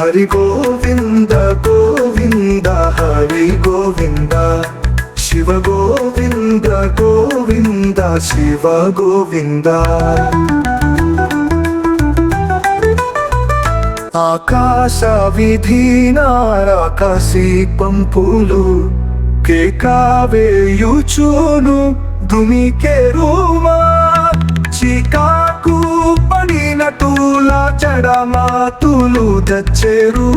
హరి గోవింద గోవింద హరి గోవింద శివ గోవింద గోవింద శివ గోవింద ఆకాశ వీధినారాకాశి పంపులు కేకావేయుచును దుమికెరుమా చికాకు పడినటుల చడమాతులు దచ్చేరు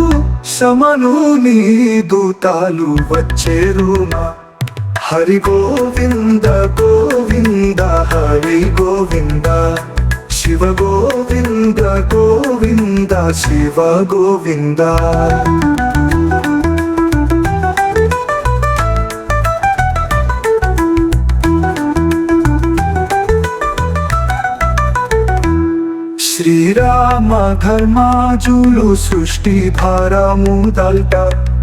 శమను నీ దూతాలు వచ్చేరుమా హరి గోవింద గోవింద హరి గోవింద శివ గోవింద గోవింద శివ గోవింద శ్రీరామ ధర్మాజులు సృష్టి భారము దాల్ట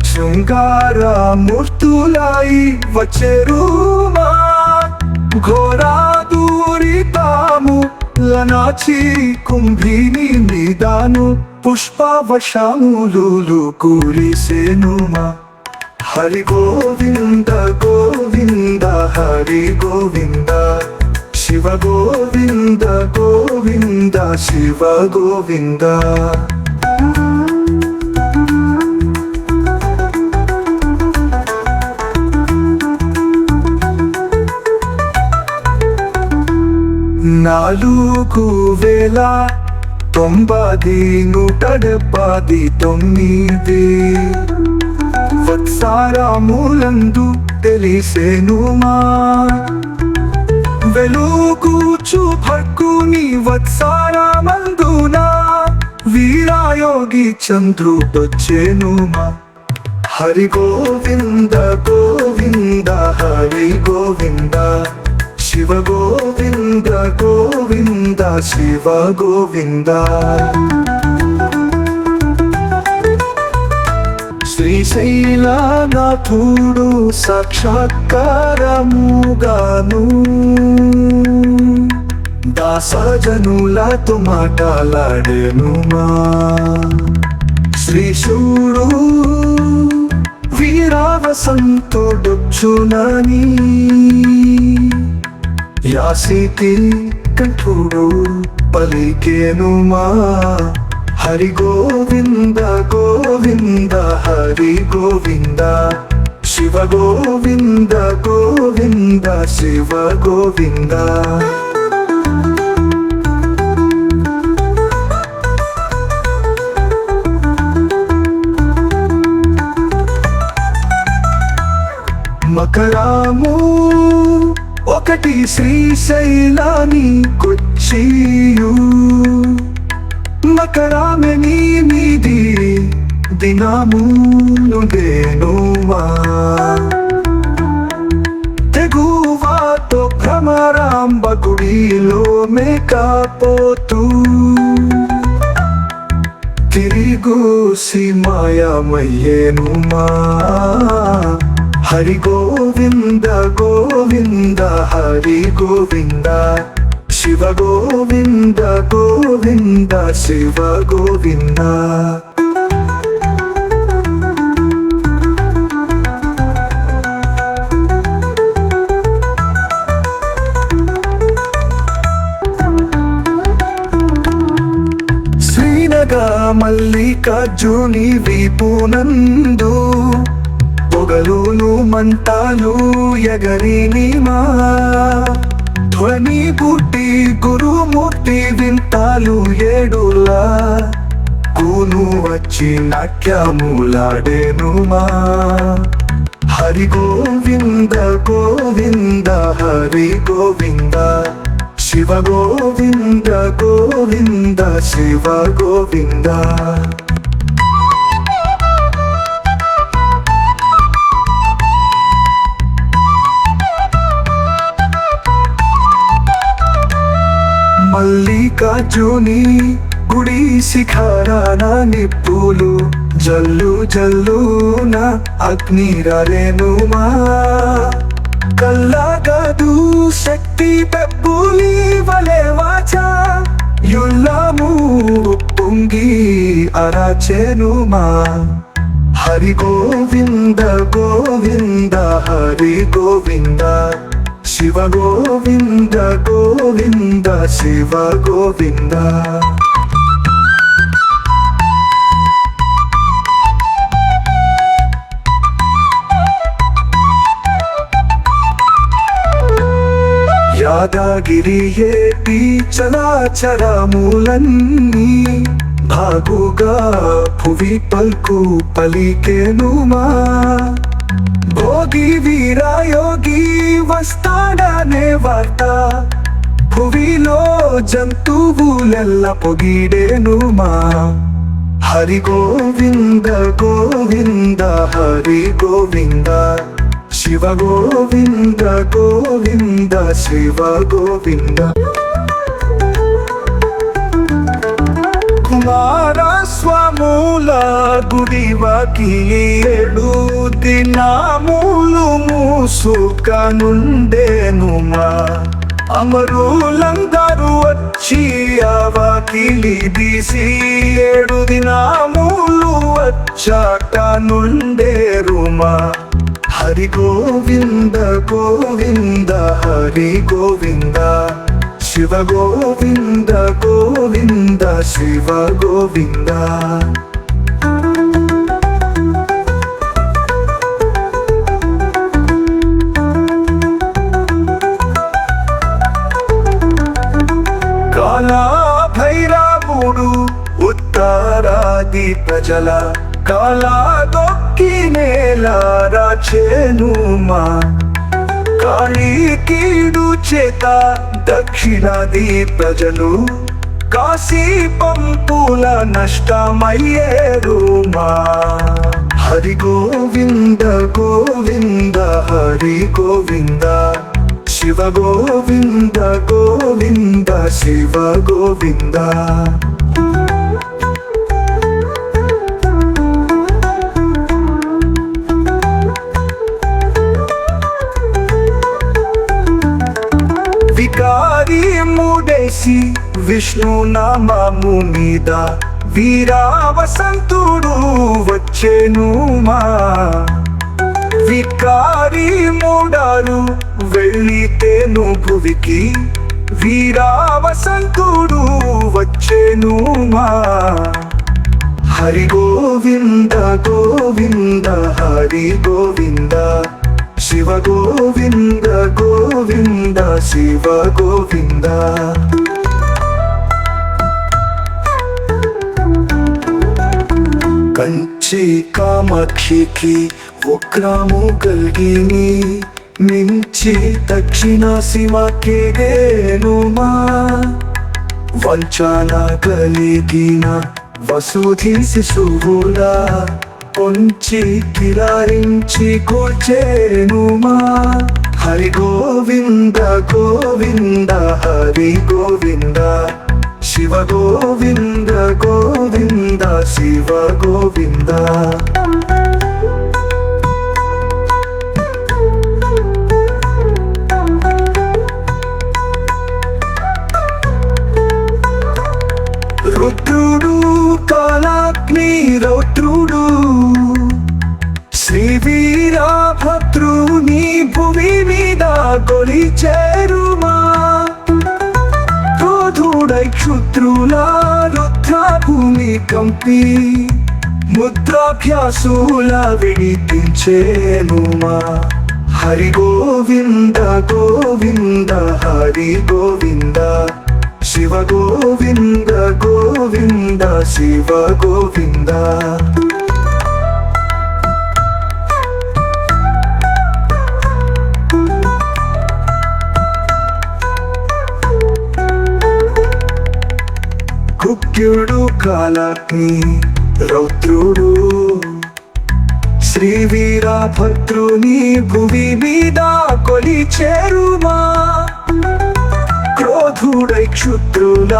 శృంగార మూర్తులాయి వచ్చేరుమా ఘోరా దూరితాము లనాచి కుంభిని నిదాను పుష్పవశములు కురిసెనుమా హరి గోవింద గోవింద హరి గోవింద శివ గోవింద గోవింద శివ గోవింద నాలుగు వేల 9,179 వత్సరములందు తెలిసెనుమా వెలుగుచు భక్కుని వత్సరమందున వీరాయోగి చంద్రుడొచ్చెనుమా హరి గోవింద గోవింద హరి గోవింద శివ గోవింద గోవింద శివ గోవింద శ్రీశైలనాథుడు సాక్షాత్కారముగాను దాసజనులతో మాట్లాడెనుమా శ్రీశూడు వీరావసంతుడొచ్చునని యాసితి కంఠుడు పలికెనుమా హరి గోవింద గోవింద హరి గోవింద శివ గోవింద గోవింద శివ గోవింద మకరాము ఒకటి శ్రీశైలాని కొచ్చియు మకరామెని మీది దినములుగేనుమా తెగువాతో భ్రమరాంబ గుడిలో మేకపోతూ తిరిగూసి మాయమయ్యేనుమా హరి గోవింద గోవింద హరి గోవింద శివ గోవింద గోవింద శివ గోవింద శ్రీనగా మల్లికార్జుని వీపునందు పొగలును మంటాలు ఎగరినిమా ధ్వని పుట్టి గురుమూర్తి వింతాలు ఏడులా కూను వచ్చి నాట్యములాడెనుమా హరి గోవింద గోవింద హరి గోవింద శివ గోవింద గోవింద శివ గోవింద మల్లికార్జుని గుడి శిఖరాన నిప్పులు జల్లు జల్లున అగ్నిరరేనుమా కల్లగదు శక్తి పెప్పులి వలె వాచ యుల్లము పొంగి అరచెనుమా హరి గోవింద గోవింద హరి గోవింద శివ గోవింద గోవింద శివ గోవింద యాదగిరి ఏటి చరాచరములన్నీ భాగుగా భువి పల్కు పలికెనుమా భోగి వీరయోగి వస్తాడనే వార్త భువిలో జంతువులెల్ల పొగిడేనుమా హరి గోవింద గోవింద హరి గోవింద శివ గోవింద గోవింద శివ గోవింద కుమారస్వాముల గుడివకి 7 దినములు మూసుకనుండెనుమా అమరులందరూ వచ్చి అవకిలి తీసి 7 దినములు వచ్చాక నుండేరుమా హరి గోవింద గోవింద హరి గోవింద శివ గోవింద గోవింద శివ గోవింద కాల భైరవుడు ఉత్తరాది ప్రజల కాలా దొక్కి నేలారాచెనుమా కాళీ కీడు చేత దక్షిణాది ప్రజలు కాశీ పంపుల నష్టమయ్యేరుమా హరి గోవింద గోవింద హరి గోవింద శివ గోవింద గోవింద శివ గోవింద వికారి ముడేసి విష్ణు నామము మీద వీరావసంతుడు వచ్చెనుమా వికారి మూడారు వెళ్ళితేను భువికి వీరావసంతుడు వచ్చెనుమా హరి గోవింద గోవింద హరి గోవింద శివ గోవింద గోవింద శివ గోవింద కంచి కామాక్షికి ఉగ్రము కలిగిని మించి దక్షిణ సీమకేగేనుమా వంచన కలిగిన వసుధి శిశువులా పొంచి కిలారించి కూర్చేనుమా హరి గోవింద గోవింద హరి గోవింద శివ గోవింద గోవింద శివ గోవింద రుద్రుడు కాలాగ్ని రౌద్రుడు శ్రీ వీరభద్రుని భూమి మీద కొలిచేరుమా క్రోధుడై క్షుద్రుల రుద్ర భూమి కంపి ముద్రాభ్యాసుల విడిపించేనుమా హరి గోవింద గోవింద హరి గోవింద శివ గోవింద గోవింద శివ గోవింద కుక్యుడు కాలాగ్ని రౌద్రుడు శ్రీ వీరభద్రుని భువి మీద కొలిచేరుమా క్రోధుడై క్షుద్రుల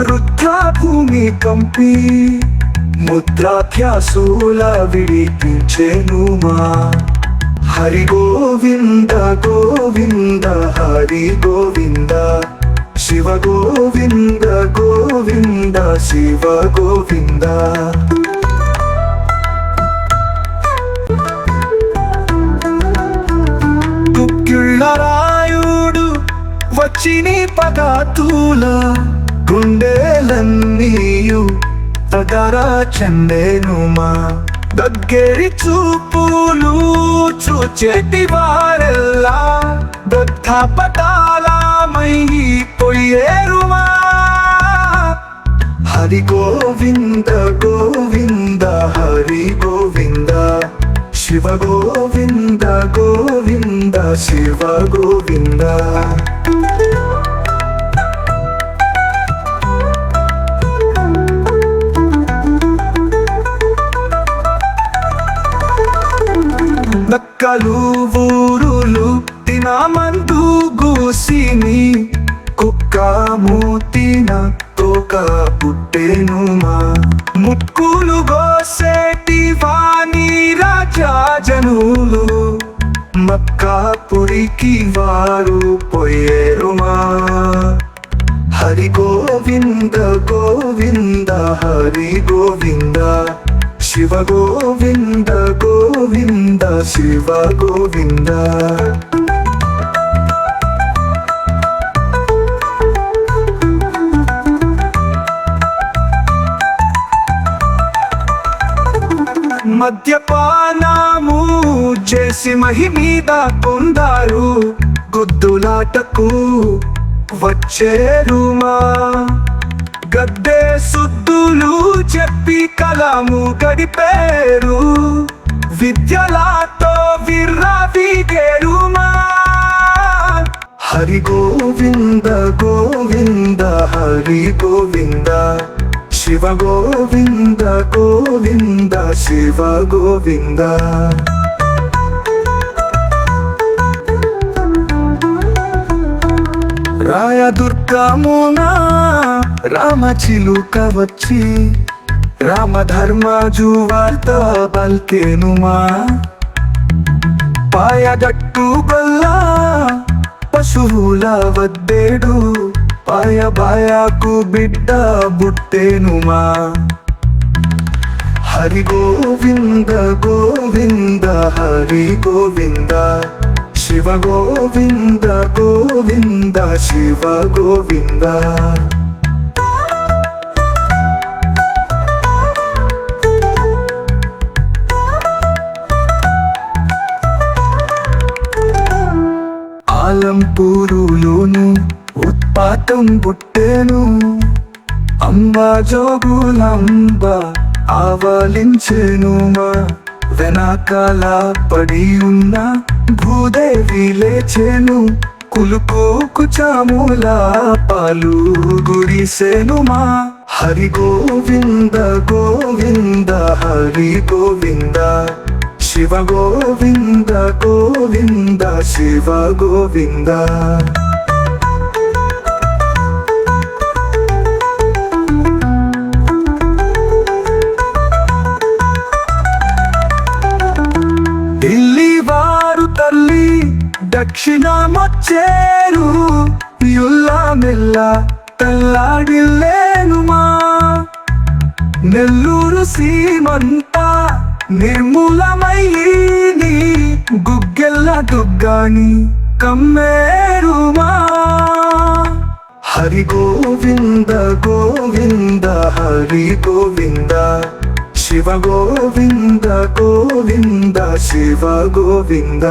రుద్ర భూమి కంపి ముద్రాభ్యాసుల విడిపించెనుమా హరి గోవింద గోవింద హరి గోవింద శివ గోవింద గోవింద శివ గోవింద తుక్కిళ్ళరాయుడు వచ్చిని పదాతుల గుండెలన్నీయు తగరా చెందేనుమా దగ్గరి చూపులు చూచేటి వారెల్లా దత్తపటాలమైపోయేరుమా హరి గోవింద గోవింద హరి గోవింద శివ గోవింద గోవింద శివ గోవింద నక్కలు ఊరులు తినమందు గూసిని కుక్క మూతిన తోక పుట్టెనుమా ముక్కులు గోసేటి వాణి రాజాజనులు మక్కాపురికి వారు పోయేరుమా హరి గోవింద గోవింద హరి గోవింద శివ గోవింద గోవింద శివ గోవింద మద్యపానము చేసి మహిమీద పొందారు గుద్దులాటకు వచ్చేరుమా గద్దే సుద్దులు చెప్పి కలము గడిపేరు విద్యలతో విర్రవీగేరుమా హరి గోవింద గోవింద హరి గోవింద శివ గోవింద గోవింద శివ గోవింద రాయదుర్గమున రామచిలుక వచ్చి రామధర్మజు వార్త బల్కెనుమా పాయగట్టు గొల్ల పశువుల వద్దేడు పాయ బాయకు బిడ్డ బుట్టెనుమా హరి గోవింద గోవింద హరి గోవింద శివ గోవింద గోవింద శివ గోవింద ఆలంపూరులోను ఉత్పాతం పుట్టెను అంబ జోగులంబ ఆవలించెనుమా వెనకాల పడి ఉన్న భూదేవి లేచెను కులుకోకు చాముల పాలు గుడిసెనుమా హరి గోవింద గోవింద హరి గోవింద శివ గోవింద గోవింద శివ గోవింద ఢిల్లీ వారు తల్లి దక్షిణమొచ్చేరు యుల్ల మెల్ల తల్లాడిల్లేనుమా నెల్లూరు సీమంతా నిర్మూలమయ్యి గుగ్గెల్ల దుగ్గాని కమ్మేరుమా హరి గోవింద గోవింద హరి గోవింద శివ గోవింద గోవింద శివ గోవింద